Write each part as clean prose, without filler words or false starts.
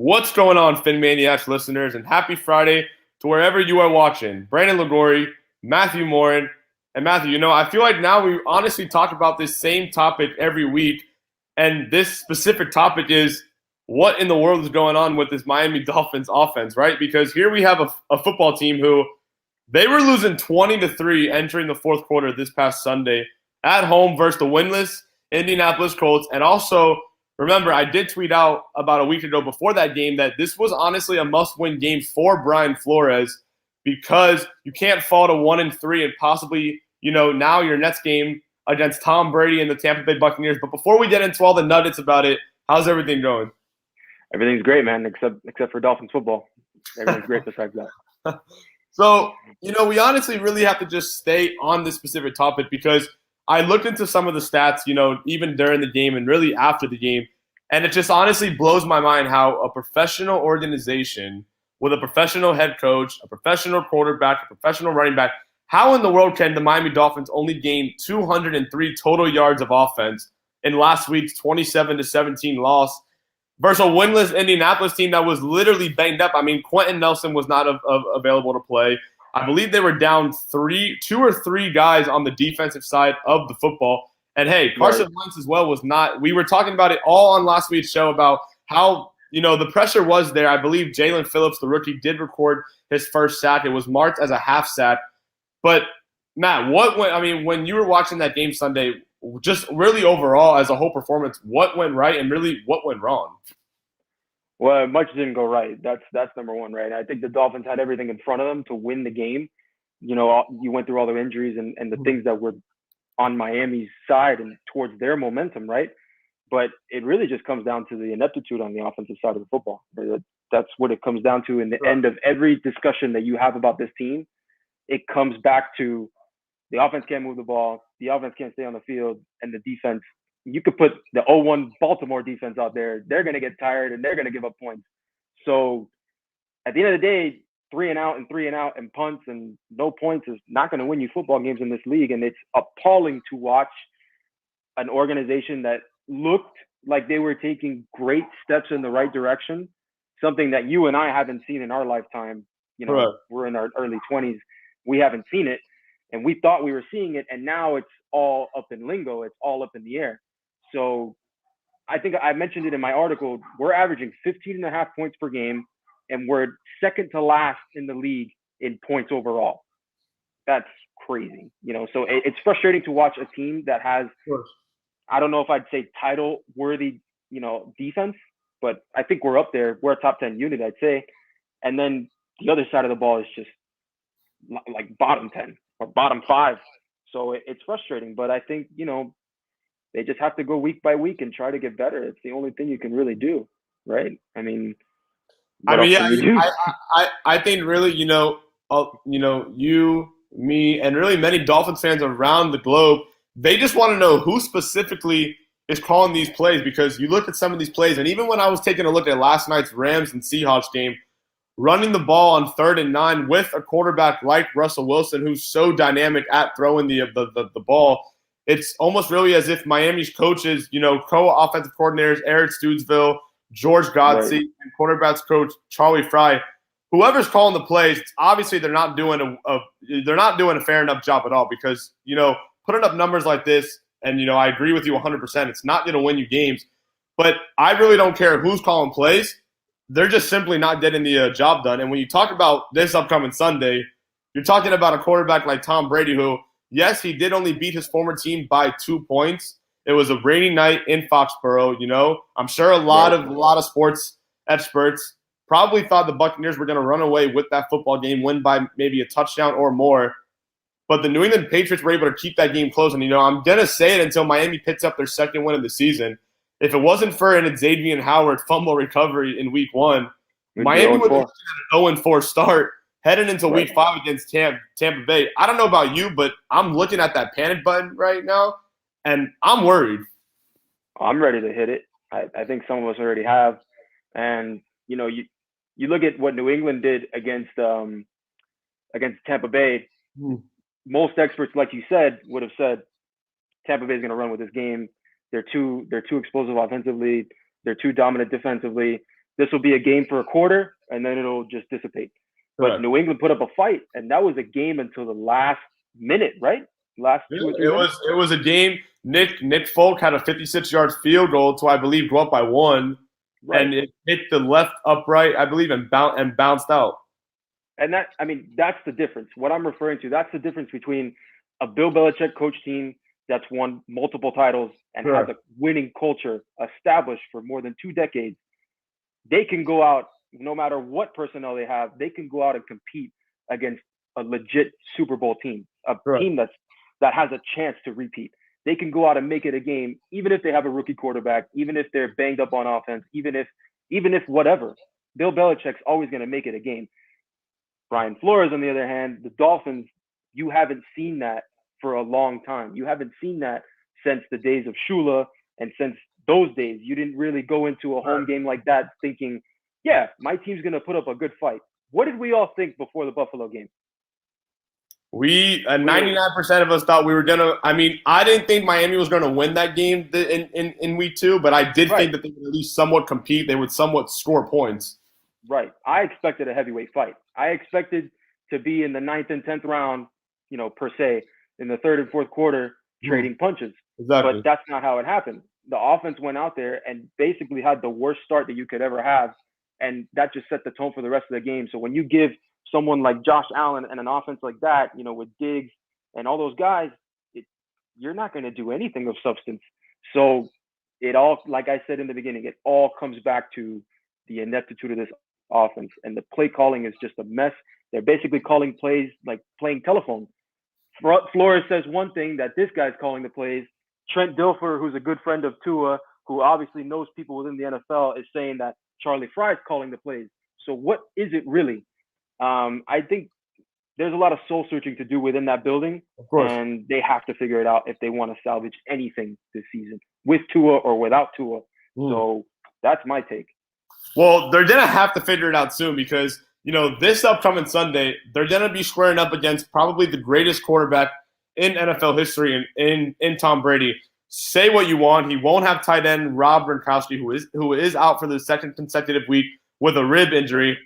What's going on, PhinManiacs listeners, and happy Friday to wherever you are watching. Brandon Liguori, Matthew Morin, and Matthew, I feel like now we honestly talk about this same topic every week, and this specific topic is what in the world is going on with this Miami Dolphins offense, right? Because here we have a football team who they were losing 20-3 entering the fourth quarter this past Sunday at home versus the winless Indianapolis Colts, and also remember, I did tweet out about a week ago before that game that this was honestly a must-win game for Brian Flores because you can't fall to 1-3 and possibly, now your next game against Tom Brady and the Tampa Bay Buccaneers. But before we get into all the nuggets about it, how's everything going? Everything's great, man, except for Dolphins football. Everything's great besides that. So, we honestly really have to just stay on this specific topic because I looked into some of the stats, even during the game and really after the game, and it just honestly blows my mind how a professional organization with a professional head coach, a professional quarterback, a professional running back, how in the world can the Miami Dolphins only gain 203 total yards of offense in last week's 27-17 loss versus a winless Indianapolis team that was literally banged up? I mean, Quentin Nelson was not available to play. I believe they were down two or three guys on the defensive side of the football. And, hey, Carson Wentz as well was not – we were talking about it all on last week's show about how, the pressure was there. I believe Jalen Phillips, the rookie, did record his first sack. It was marked as a half sack. But, Matt, when you were watching that game Sunday, just really overall as a whole performance, what went right and really what went wrong? Well, much didn't go right. That's number one, right? I think the Dolphins had everything in front of them to win the game. You went through all the injuries and the things that were on Miami's side and towards their momentum, right? But it really just comes down to the ineptitude on the offensive side of the football. That's what it comes down to in the end of every discussion that you have about this team. It comes back to the offense can't move the ball, the offense can't stay on the field, and the defense. You could put the 0-1 Baltimore defense out there. They're going to get tired and they're going to give up points. So at the end of the day, 3 and out and punts and no points is not going to win you football games in this league. And it's appalling to watch an organization that looked like they were taking great steps in the right direction, something that you and I haven't seen in our lifetime. We're in our early 20s. We haven't seen it. And we thought we were seeing it. And now it's all up in lingo. It's all up in the air. So I think I mentioned it in my article. We're averaging 15.5 points per game, and we're second to last in the league in points overall. That's crazy, So it's frustrating to watch a team that has, I don't know if I'd say title-worthy, defense, but I think we're up there. We're a top 10 unit, I'd say. And then the other side of the ball is just like bottom 10 or bottom 5. So it's frustrating, but I think, they just have to go week by week and try to get better. It's the only thing you can really do, right? I think really, you, me, and really many Dolphins fans around the globe, they just want to know who specifically is calling these plays because you look at some of these plays, and even when I was taking a look at last night's Rams and Seahawks game, running the ball on 3rd and 9 with a quarterback like Russell Wilson who's so dynamic at throwing the ball, it's almost really as if Miami's coaches, co-offensive coordinators, Eric Studesville, George Godsey, and quarterbacks coach Charlie Fry, whoever's calling the plays, obviously they're not doing a fair enough job at all because, putting up numbers like this, and, I agree with you 100%, it's not going to win you games. But I really don't care who's calling plays. They're just simply not getting the job done. And when you talk about this upcoming Sunday, you're talking about a quarterback like Tom Brady who, yes, he did only beat his former team by 2 points. It was a rainy night in Foxborough, I'm sure a lot of sports experts probably thought the Buccaneers were going to run away with that football game, win by maybe a touchdown or more. But the New England Patriots were able to keep that game close. And, I'm going to say it until Miami picks up their second win of the season. If it wasn't for an Xavier Howard fumble recovery in week 1, Miami would have an 0-4 start heading into week 5 against Tampa Bay. I don't know about you, but I'm looking at that panic button right now, and I'm worried. I'm ready to hit it. I think some of us already have. And, you look at what New England did against Tampa Bay. Most experts, like you said, would have said Tampa Bay is going to run with this game. They're too explosive offensively. They're too dominant defensively. this will be a game for a quarter, and then it'll just dissipate. But New England put up a fight, and that was a game until the last minute, right? Last 2 or 3 minutes. It was a game. Nick Folk had a 56-yard field goal to, I believe, go up by 1, and it hit the left upright, I believe, and bounced out. And that's the difference. What I'm referring to, that's the difference between a Bill Belichick coach team that's won multiple titles and has a winning culture established for more than 2 decades. They can go out, no matter what personnel they have, they can go out and compete against a legit Super Bowl team, a team that has a chance to repeat. They can go out and make it a game, even if they have a rookie quarterback, even if they're banged up on offense, even if whatever. Bill Belichick's always going to make it a game. Brian Flores, on the other hand, the Dolphins, you haven't seen that for a long time. You haven't seen that since the days of Shula, and since those days, you didn't really go into a home game like that thinking, yeah, my team's going to put up a good fight. What did we all think before the Buffalo game? 99% of us thought we were going to – I mean, I didn't think Miami was going to win that game in week 2, but I did think that they would at least somewhat compete. They would somewhat score points. Right. I expected a heavyweight fight. I expected to be in the 9th and 10th round, per se, in the 3rd and 4th quarter, trading punches. Exactly. But that's not how it happened. The offense went out there and basically had the worst start that you could ever have, and that just set the tone for the rest of the game. So when you give someone like Josh Allen and an offense like that, with Diggs and all those guys, you're not going to do anything of substance. So it all, like I said in the beginning, it all comes back to the ineptitude of this offense, and the play calling is just a mess. They're basically calling plays like playing telephone. Flores says one thing that this guy's calling the plays. Trent Dilfer, who's a good friend of Tua, who obviously knows people within the NFL, is saying that Charlie Fry's calling the plays. So what is it really? I think there's a lot of soul searching to do within that building, and they have to figure it out if they want to salvage anything this season, with Tua or without Tua. So that's my take. Well, they're going to have to figure it out soon because, this upcoming Sunday, they're going to be squaring up against probably the greatest quarterback in NFL history in Tom Brady. Say what you want. He won't have tight end Rob Gronkowski, who is out for the 2nd consecutive week with a rib injury.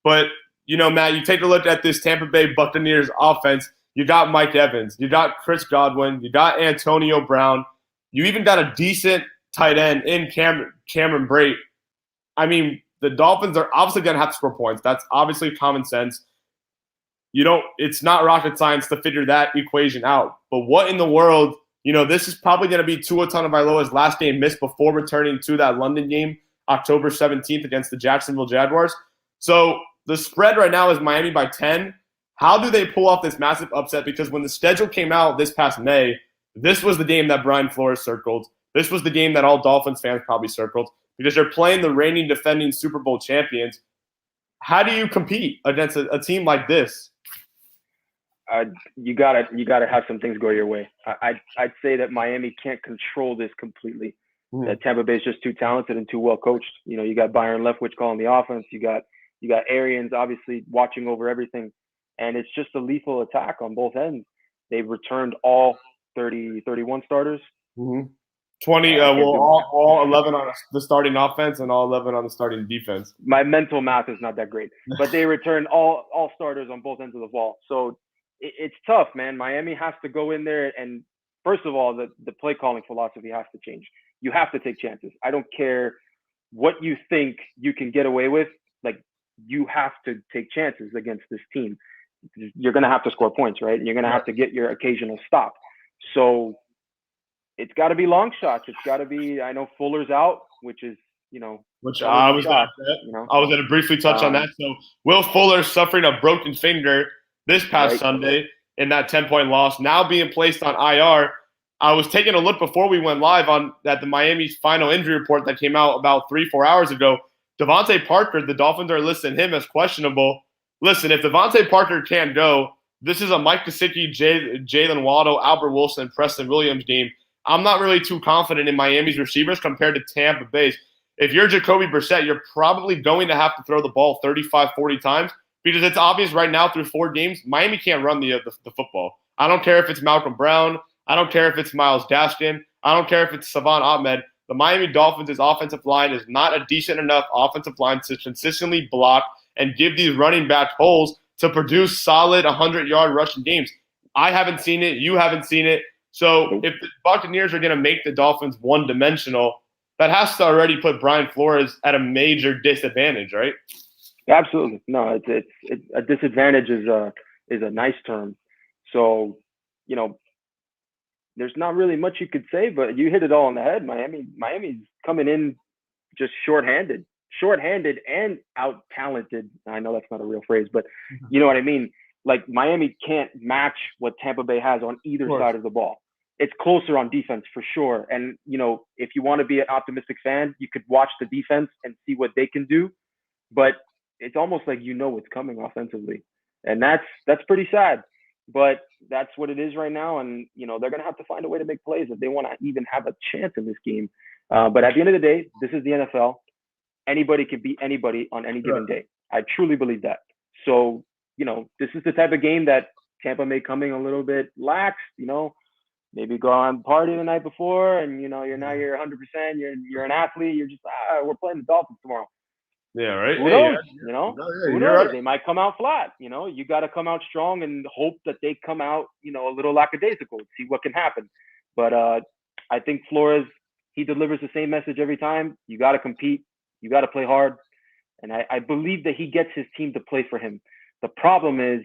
But, Matt, you take a look at this Tampa Bay Buccaneers offense. You got Mike Evans. You got Chris Godwin. You got Antonio Brown. You even got a decent tight end in Cameron Brate. I mean, the Dolphins are obviously going to have to score points. That's obviously common sense. It's not rocket science to figure that equation out. But what in the world, this is probably going to be Tua Tagovailoa's last game missed before returning to that London game, October 17th against the Jacksonville Jaguars. So the spread right now is Miami by 10. How do they pull off this massive upset? Because when the schedule came out this past May, this was the game that Brian Flores circled. This was the game that all Dolphins fans probably circled. Because they're playing the reigning defending Super Bowl champions. How do you compete against a team like this? You gotta have some things go your way. I'd say that Miami can't control this completely. That Tampa Bay is just too talented and too well coached. You got Byron Leftwich calling the offense. You got Arians obviously watching over everything, and it's just a lethal attack on both ends. They've returned all 31 starters. 20, all 11 on the starting offense and all 11 on the starting defense. My mental math is not that great, but they returned all starters on both ends of the ball. So it's tough, man. Miami has to go in there, and first of all, the play calling philosophy has to change. You have to take chances. I don't care what you think you can get away with. Like, you have to take chances against this team. You're going to have to score points, right? And you're going to have to get your occasional stop. So it's got to be long shots. It's got to be. I know Fuller's out, which is, which I was going to briefly touch on that. So Will Fuller suffering a broken finger this past Sunday in that 10-point loss, now being placed on IR. I was taking a look before we went live at the Miami's final injury report that came out about 3-4 hours ago. Devontae Parker, the Dolphins are listing him as questionable. Listen, if Devontae Parker can't go, this is a Mike Gesicki, Jalen Waddle, Albert Wilson, Preston Williams game. I'm not really too confident in Miami's receivers compared to Tampa Bay's. If you're Jacoby Brissett, you're probably going to have to throw the ball 35, 40 times because it's obvious right now through 4 games, Miami can't run the football. I don't care if it's Malcolm Brown. I don't care if it's Myles Gaskin. I don't care if it's Savon Ahmed. the Miami Dolphins' offensive line is not a decent enough offensive line to consistently block and give these running back holes to produce solid 100-yard rushing games. I haven't seen it. You haven't seen it. So if the Buccaneers are going to make the Dolphins one-dimensional, that has to already put Brian Flores at a major disadvantage, right? Absolutely. No, it's a disadvantage is a nice term. So, there's not really much you could say, but you hit it all on the head. Miami's coming in just shorthanded and out-talented. I know that's not a real phrase, but you know what I mean? Like, Miami can't match what Tampa Bay has on either side of the ball. It's closer on defense for sure. And, if you want to be an optimistic fan, you could watch the defense and see what they can do. But it's almost like what's coming offensively. And that's pretty sad. But that's what it is right now. And, they're going to have to find a way to make plays if they want to even have a chance in this game. But at the end of the day, this is the NFL. Anybody can beat anybody on any given day. I truly believe that. So, this is the type of game that Tampa may come in a little bit lax, maybe go on party the night before and, you're 100%, you're an athlete. You're just, we're playing the Dolphins tomorrow. Yeah, right. Who knows? Who knows? Right. They might come out flat. You got to come out strong and hope that they come out, a little lackadaisical, see what can happen. But I think Flores, he delivers the same message every time. You got to compete. You got to play hard. And I believe that he gets his team to play for him. The problem is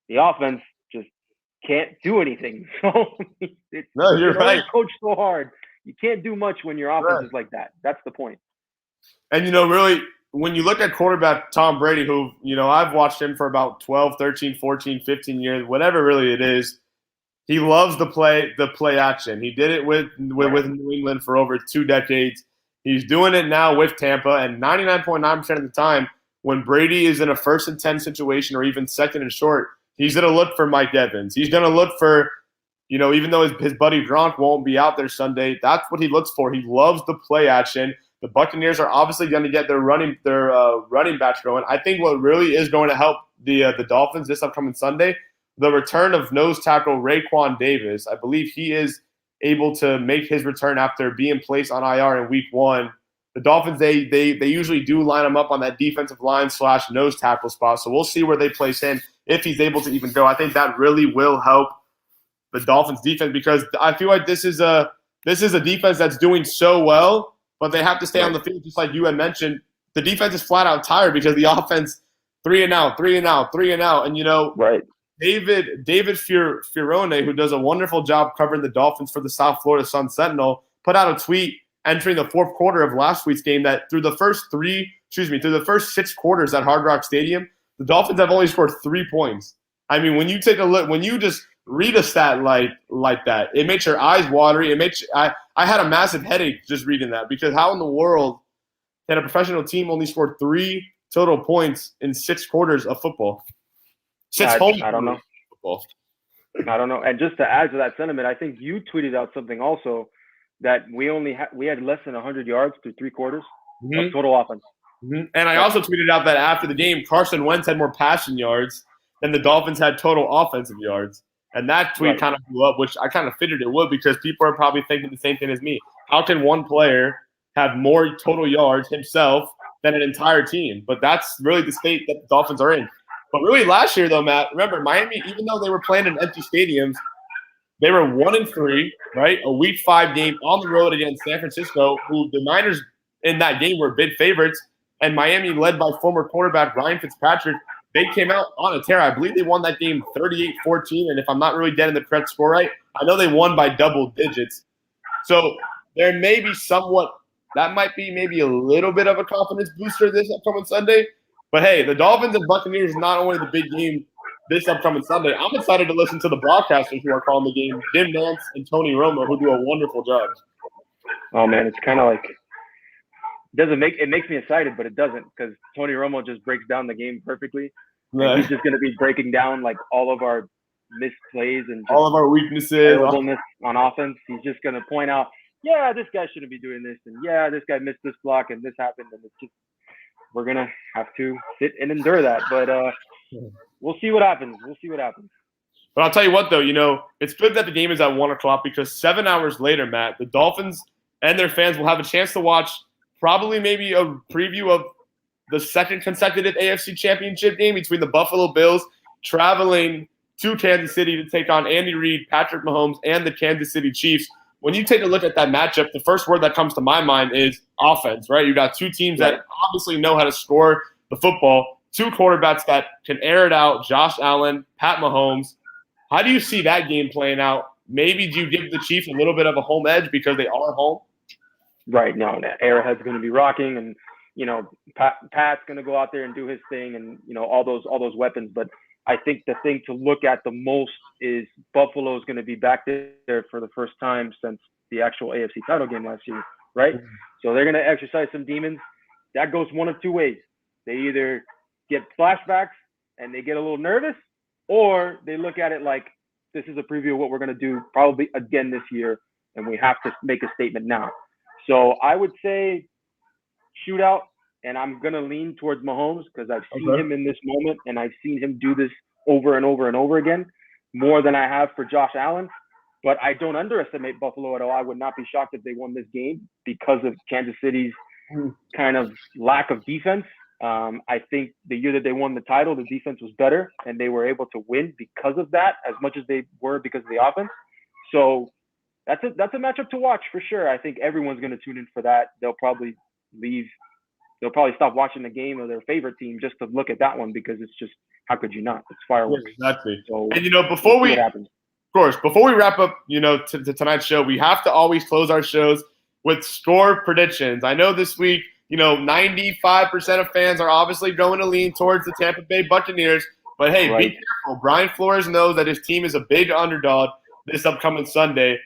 the offense just can't do anything. So you're right. Coach so hard. You can't do much when your offense is like that. That's the point. And, really, when you look at quarterback Tom Brady, who, I've watched him for about 12, 13, 14, 15 years, whatever really it is, he loves the play action. He did it with New England for over 2 decades. He's doing it now with Tampa, and 99.9% of the time, when Brady is in a 1st and 10 situation or even 2nd and short, he's going to look for Mike Evans. He's going to look for, even though his buddy Gronk won't be out there Sunday, that's what he looks for. He loves the play action. The Buccaneers are obviously going to get their running backs going. I think what really is going to help the Dolphins this upcoming Sunday, the return of nose tackle Raekwon Davis. I believe he is able to make his return after being placed on IR in Week 1. The Dolphins, they usually do line him up on that defensive line / nose tackle spot. So we'll see where they place him if he's able to even go. I think that really will help the Dolphins defense because I feel like this is a defense that's doing so well, but they have to stay on the field just like you had mentioned. The defense is flat out tired because the offense 3 and out. And right. David Fiorone, who does a wonderful job covering the Dolphins for the South Florida Sun Sentinel, put out a tweet entering the 4th quarter of last week's game that through the first 6 quarters at Hard Rock Stadium, the Dolphins have only scored 3 points. I mean, when you take a look, when you just read a stat like that, it makes your eyes watery. I had a massive headache just reading that because how in the world can a professional team only score 3 total points in 6 quarters of football? I don't know. Football. I don't know. And just to add to that sentiment, I think you tweeted out something also that we had less than 100 yards through 3 quarters of total offense. Mm-hmm. And I also tweeted out that after the game, Carson Wentz had more passing yards than the Dolphins had total offensive yards. And that tweet kind of blew up, which I kind of figured it would because people are probably thinking the same thing as me. How can one player have more total yards himself than an entire team? But that's really the state that the Dolphins are in. But really last year, though, Matt, remember, Miami, even though they were playing in empty stadiums, they were 1-3, right? A Week 5 game on the road against San Francisco, who the Niners in that game were big favorites. And Miami, led by former quarterback Ryan Fitzpatrick, they came out on a tear. I believe they won that game 38-14. And if I'm not really getting the correct score right, I know they won by double digits. So there may be that might be maybe a little bit of a confidence booster this upcoming Sunday. But hey, the Dolphins and Buccaneers is not only the big game this upcoming Sunday. I'm excited to listen to the broadcasters who are calling the game, Jim Nance and Tony Romo, who do a wonderful job. Oh man, it's kind of like it makes me excited, but it doesn't because Tony Romo just breaks down the game perfectly. Right. He's just going to be breaking down like all of our missed plays and all of our weaknesses, terribleness on offense. He's just going to point out, yeah, this guy shouldn't be doing this, and yeah, this guy missed this block and this happened, and it's just we're gonna have to sit and endure that. But we'll see what happens. But I'll tell you what, though, it's good that the game is at 1:00 because 7 hours later, Matt, the Dolphins and their fans will have a chance to watch probably maybe a preview of the second consecutive AFC Championship game between the Buffalo Bills traveling to Kansas City to take on Andy Reid, Patrick Mahomes, and the Kansas City Chiefs. When you take a look at that matchup, the first word that comes to my mind is offense, right? You got two teams that obviously know how to score the football, two quarterbacks that can air it out, Josh Allen, Pat Mahomes. How do you see that game playing out? Maybe do you give the Chiefs a little bit of a home edge because they are home? Right. No, Arrowhead's going to be rocking, and Pat's going to go out there and do his thing, and all those weapons. But I think the thing to look at the most is Buffalo is going to be back there for the first time since the actual AFC title game last year, right? Mm-hmm. So they're going to exercise some demons. That goes one of two ways. They either get flashbacks and they get a little nervous, or they look at it like this is a preview of what we're going to do probably again this year, and we have to make a statement now. So I would say shootout, and I'm going to lean towards Mahomes because I've seen him in this moment, and I've seen him do this over and over and over again, more than I have for Josh Allen. But I don't underestimate Buffalo at all. I would not be shocked if they won this game because of Kansas City's kind of lack of defense. I think the year that they won the title, the defense was better, and they were able to win because of that as much as they were because of the offense. So that's a matchup to watch for sure. I think everyone's going to tune in for that. They'll probably stop watching the game of their favorite team just to look at that one because it's just, how could you not? It's fireworks. Yeah, exactly. So, and before we wrap up, to tonight's show, we have to always close our shows with score predictions. I know this week, 95% of fans are obviously going to lean towards the Tampa Bay Buccaneers, but hey, be careful. Brian Flores knows that his team is a big underdog this upcoming Sunday.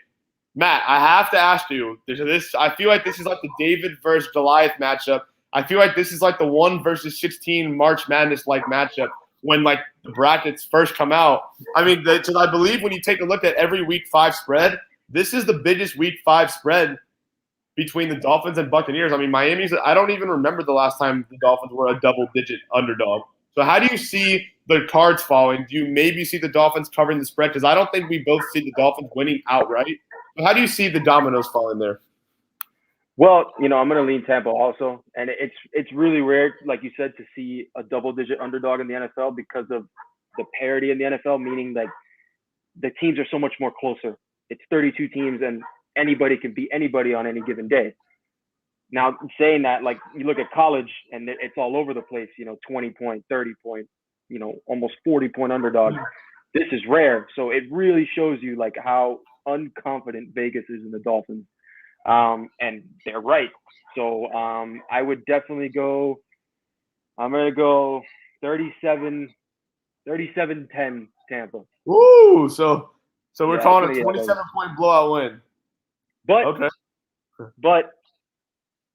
Matt, I have to ask you, I feel like this is like the David versus Goliath matchup. I feel like this is like the 1 versus 16 March Madness-like matchup when, like, the brackets first come out. I mean, because I believe when you take a look at every Week 5 spread, this is the biggest Week 5 spread between the Dolphins and Buccaneers. I mean, I don't even remember the last time the Dolphins were a double-digit underdog. So how do you see the cards falling? Do you maybe see the Dolphins covering the spread? Because I don't think we both see the Dolphins winning outright. How do you see the dominoes falling there? Well, I'm going to lean Tampa also, and it's really rare, like you said, to see a double-digit underdog in the NFL because of the parity in the NFL, meaning that the teams are so much more closer. It's 32 teams, and anybody can beat anybody on any given day. Now, saying that, like, you look at college, and it's all over the place, 20-point, 30-point, almost 40-point underdog. This is rare, so it really shows you, like, how unconfident Vegas is in the Dolphins. And they're right. So I would definitely go – I'm going to go 37-10 Tampa. Ooh, so we're calling a 27-point blowout win. But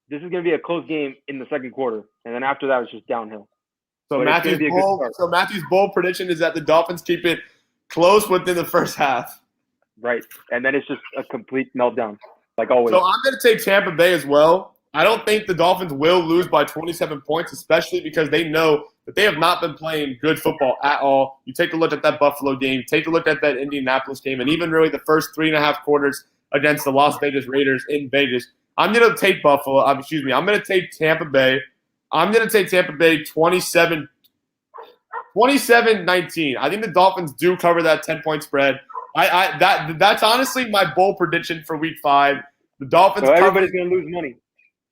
this is going to be a close game in the second quarter, and then after that, it's just downhill. So Matthew's bold prediction is that the Dolphins keep it close within the first half. Right, and then it's just a complete meltdown, like always. So I'm going to take Tampa Bay as well. I don't think the Dolphins will lose by 27 points, especially because they know that they have not been playing good football at all. You take a look at that Buffalo game, take a look at that Indianapolis game, and even really the first 3.5 quarters against the Las Vegas Raiders in Vegas. I'm going to take I'm going to take Tampa Bay. I'm going to take Tampa Bay 27-19. I think the Dolphins do cover that 10-point spread. That's honestly my bold prediction for Week 5. The Dolphins. So everybody's going to lose money.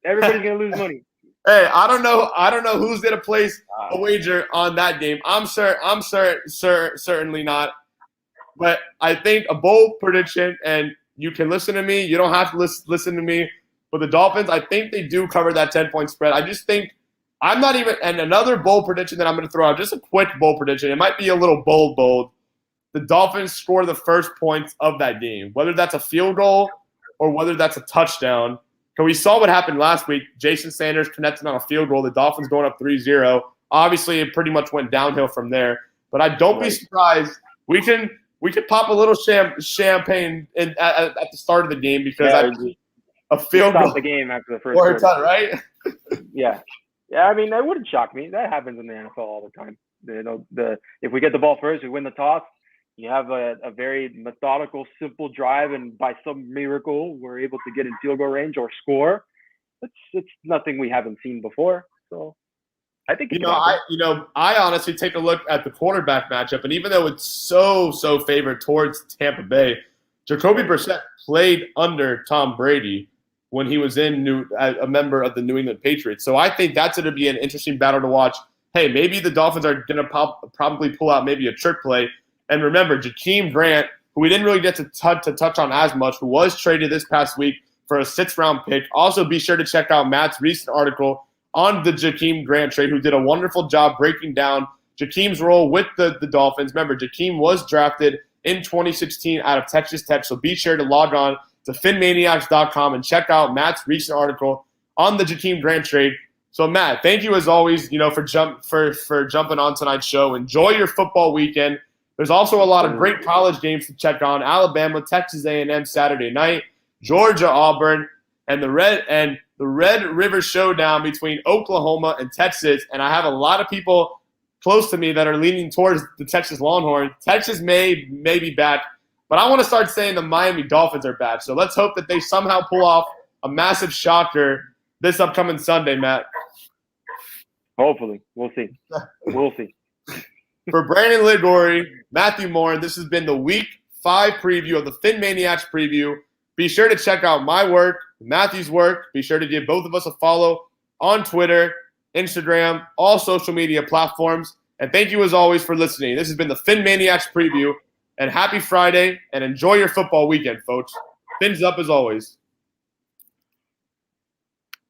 Everybody's going to lose money. Hey, I don't know who's going to place a wager on that game. I'm certainly not. But I think a bold prediction, and you can listen to me. You don't have to listen to me. But the Dolphins, I think they do cover that 10-point spread. I just think I'm not even – and another bold prediction that I'm going to throw out, just a quick bold prediction. It might be a little bold. The Dolphins score the first points of that game, whether that's a field goal or whether that's a touchdown. Because we saw what happened last week. Jason Sanders connected on a field goal. The Dolphins going up 3-0. Obviously, it pretty much went downhill from there. But I don't be surprised. We could pop a little champagne at the start of the game because a field goal. Stop the game after the first quarter. Time, right? Yeah. I mean, that wouldn't shock me. That happens in the NFL all the time. If we get the ball first, we win the toss. You have a very methodical, simple drive, and by some miracle, we're able to get in field goal range or score. It's nothing we haven't seen before. So I think I honestly take a look at the quarterback matchup, and even though it's so favored towards Tampa Bay, Jacoby Brissett played under Tom Brady when he was a member of the New England Patriots. So I think that's going to be an interesting battle to watch. Hey, maybe the Dolphins are going to probably pull out maybe a trick play. And remember, Jakeem Grant, who we didn't really get to touch on as much, who was traded this past week for a 6th-round pick. Also, be sure to check out Matt's recent article on the Jakeem Grant trade, who did a wonderful job breaking down Jakeem's role with the Dolphins. Remember, Jakeem was drafted in 2016 out of Texas Tech, so be sure to log on to PhinManiacs.com and check out Matt's recent article on the Jakeem Grant trade. So, Matt, thank you as always, for jumping on tonight's show. Enjoy your football weekend. There's also a lot of great college games to check on: Alabama, Texas A&M Saturday night, Georgia, Auburn, and the Red River Showdown between Oklahoma and Texas. And I have a lot of people close to me that are leaning towards the Texas Longhorns. Texas may be back, but I want to start saying the Miami Dolphins are back. So let's hope that they somehow pull off a massive shocker this upcoming Sunday, Matt. Hopefully. We'll see. We'll see. For Brandon Liguori, Matthew Morin, this has been the Week 5 preview of the PhinManiacs preview. Be sure to check out my work, Matthew's work. Be sure to give both of us a follow on Twitter, Instagram, all social media platforms. And thank you as always for listening. This has been the PhinManiacs preview. And happy Friday, and enjoy your football weekend, folks. Fins up as always.